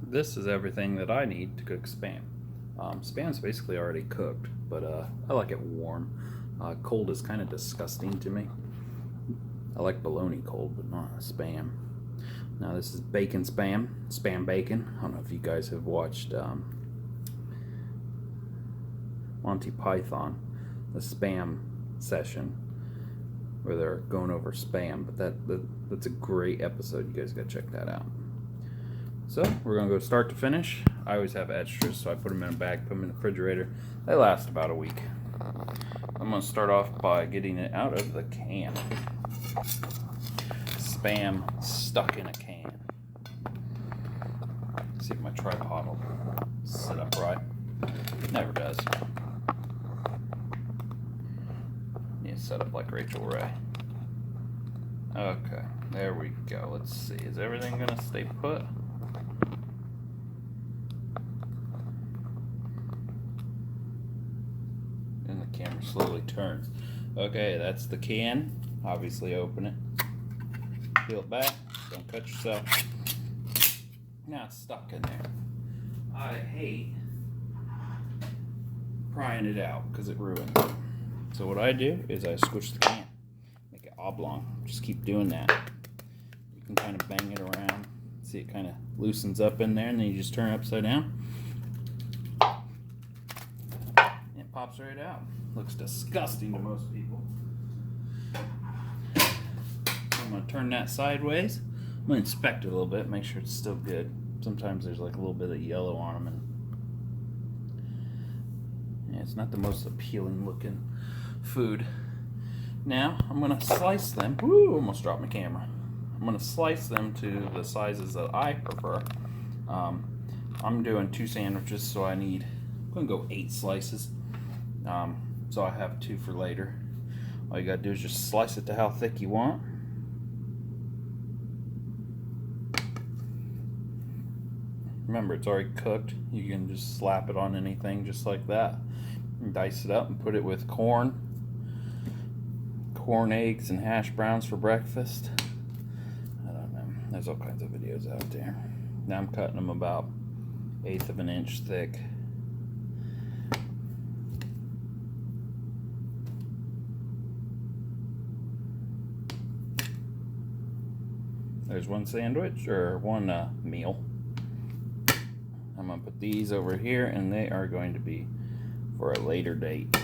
This is everything that I need to cook Spam. Spam's basically already cooked, but I like it warm. Cold is kind of disgusting to me. I like bologna cold, but not Spam. Now this is bacon Spam, Spam bacon. I don't know if you guys have watched Monty Python, the Spam session, where they're going over Spam, but that's a great episode. You guys gotta check that out. So we're gonna go start to finish. I always have extras, so I put them in a bag, put them in the refrigerator. They last about a week. I'm gonna start off by getting it out of the can. Spam stuck in a can. See if my tripod will sit up right. Never does. Yeah, set up like Rachel Ray. Okay, there we go. Let's see. Is everything gonna stay put? And the camera slowly turns. Okay, that's the can. Obviously, open it. Peel it back. Don't cut yourself. Now it's stuck in there. I hate prying it out because it ruins it. So what I do is I squish the can, make it oblong. Just keep doing that. You can kind of bang it around. See, it kind of loosens up in there, and then you just turn it upside down. And it pops right out. Looks disgusting to most people. I'm going to turn that sideways. I'm going to inspect it a little bit, make sure it's still good. Sometimes there's like a little bit of yellow on them, and yeah, it's not the most appealing looking food. Now I'm going to slice them. Woo, almost dropped my camera. I'm going to slice them to the sizes that I prefer. I'm doing 2 sandwiches, so I'm going to go 8 slices. So I have 2 for later. All you got to do is just slice it to how thick you want. Remember, it's already cooked. You can just slap it on anything just like that. And dice it up and put it with corn, eggs, and hash browns for breakfast. I don't know. There's all kinds of videos out there. Now I'm cutting them about 1/8 of an inch thick. There's one sandwich, or one meal. I'm going to put these over here, and they are going to be for a later date.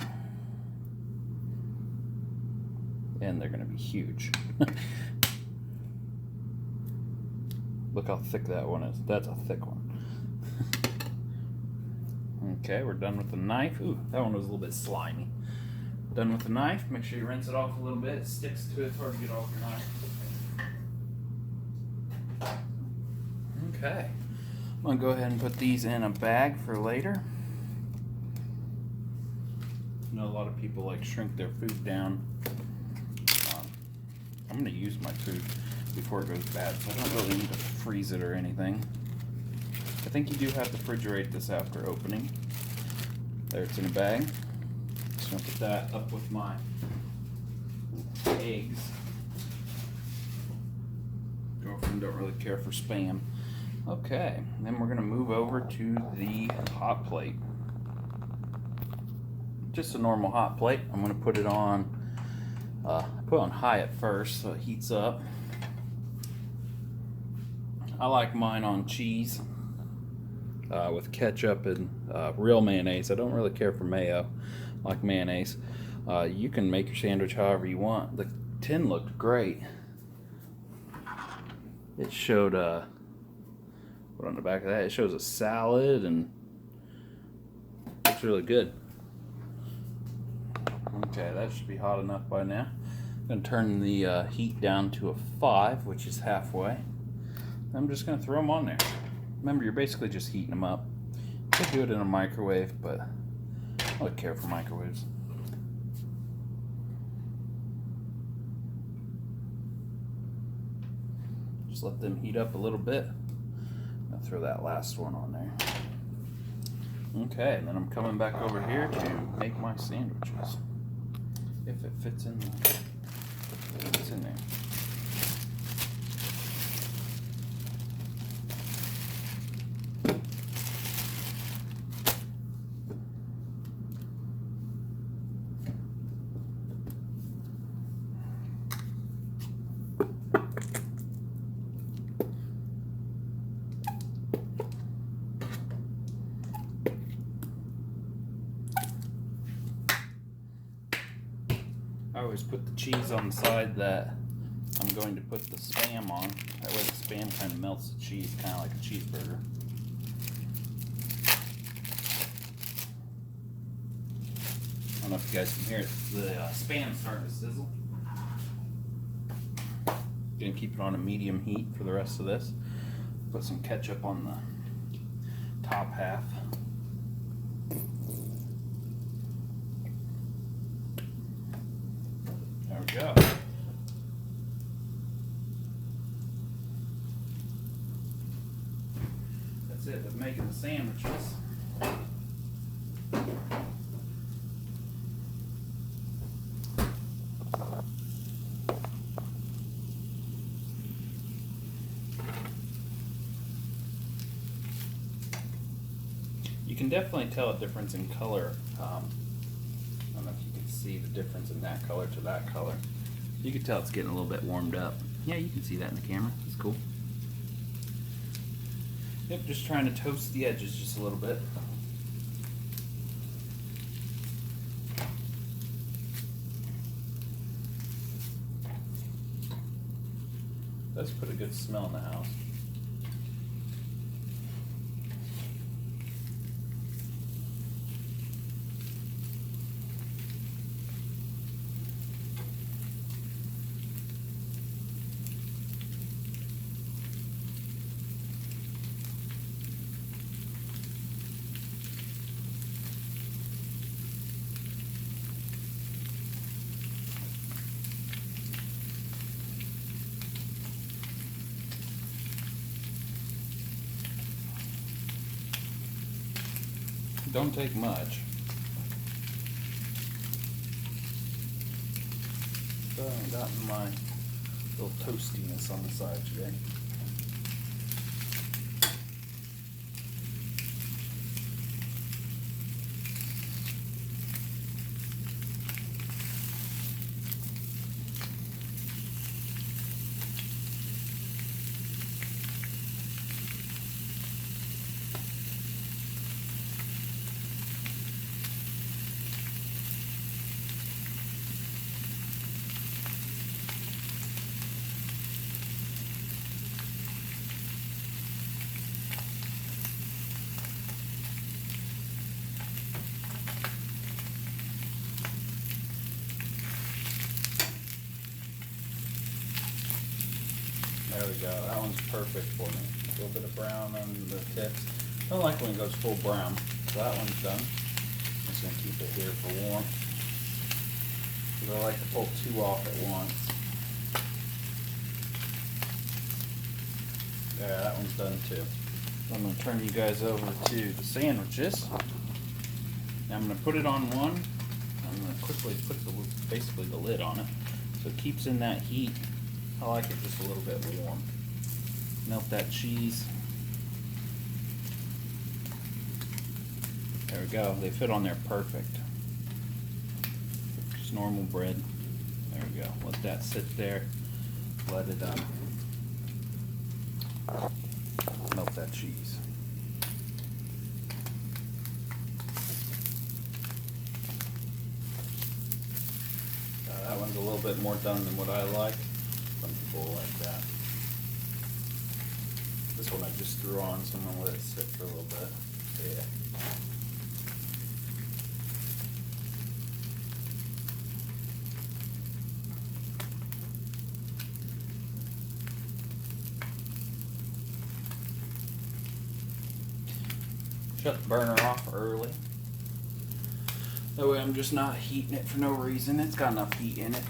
And they're going to be huge. Look how thick that one is. That's a thick one. Okay, we're done with the knife. Ooh, that one was a little bit slimy. Done with the knife. Make sure you rinse it off a little bit. It sticks to it. It's hard to get off your knife. Okay. I'm going to go ahead and put these in a bag for later. I know a lot of people like shrink their food down. I'm going to use my food before it goes bad, so I don't really need to freeze it or anything. I think you do have to refrigerate this after opening. There, it's in a bag. Just going to put that up with my eggs. Girlfriend don't really care for Spam. Okay, then we're going to move over to the hot plate. Just a normal hot plate. I'm going to put it on, put it on high at first so it heats up. I like mine on cheese with ketchup and real mayonnaise. I don't really care for mayo. I like mayonnaise. You can make your sandwich however you want. The tin looked great. It showed what on the back of that? It shows a salad, and looks really good. Okay, that should be hot enough by now. I'm going to turn the heat down to a 5, which is halfway. I'm just going to throw them on there. Remember, you're basically just heating them up. You could do it in a microwave, but I don't care for microwaves. Just let them heat up a little bit. I'll throw that last one on there. Okay, and then I'm coming back over here to make my sandwiches. If it fits in there. It's in there. always put the cheese on the side that I'm going to put the Spam on. That way the Spam kind of melts the cheese, kind of like a cheeseburger. I don't know if you guys can hear it. The Spam's starting to sizzle. Gonna keep it on a medium heat for the rest of this. Put some ketchup on the top half. There we go. That's it with making the sandwiches. You can definitely tell a difference in color. I don't know if you can see the difference in that color to that color. You can tell it's getting a little bit warmed up. Yeah, you can see that in the camera. It's cool. Yep, just trying to toast the edges just a little bit. Does put a good smell in the house. Don't take much. So I've gotten my little toastiness on the side today. There we go. That one's perfect for me. A little bit of brown on the tips. I don't like when it goes full brown. So that one's done. I'm just going to keep it here for warmth. Because I like to pull two off at once. Yeah, that one's done too. So I'm going to turn you guys over to the sandwiches. Now I'm going to put it on one. I'm going to quickly put basically the lid on it. So it keeps in that heat. I like it just a little bit warm. Melt that cheese. There we go. They fit on there perfect. Just normal bread. There we go. Let that sit there. Let it melt that cheese. That one's a little bit more done than what I like. Some people like that. This one I just threw on, so I'm going to let it sit for a little bit. Yeah. Shut the burner off early. That way I'm just not heating it for no reason. It's got enough heat in it.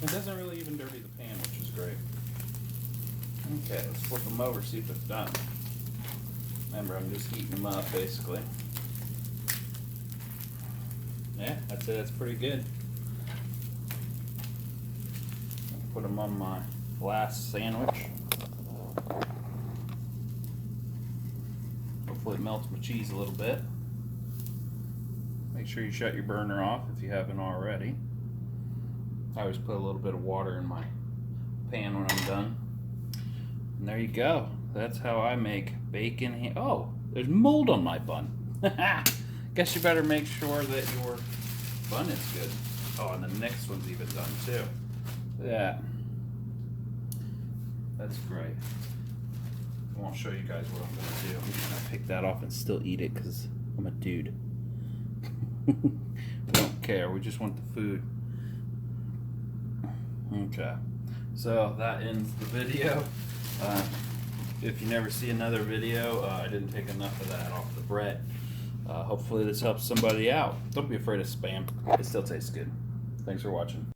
It doesn't really even dirty the pan, which is great. Okay, let's flip them over, see if it's done. Remember, I'm just heating them up, basically. Yeah, that's it. That's pretty good. Put them on my last sandwich. Hopefully it melts my cheese a little bit. Make sure you shut your burner off if you haven't already. I always put a little bit of water in my pan when I'm done. And there you go. That's how I make bacon. Oh, there's mold on my bun. Guess you better make sure that your bun is good. Oh, and the next one's even done too. Yeah. That's great. I won't show you guys what I'm going to do. I'm just going to pick that off and still eat it because I'm a dude. We don't care. We just want the food. Okay. So that ends the video. If you never see another video, I didn't take enough of that off the bread. Hopefully this helps somebody out. Don't be afraid of spam. It still tastes good. Thanks for watching.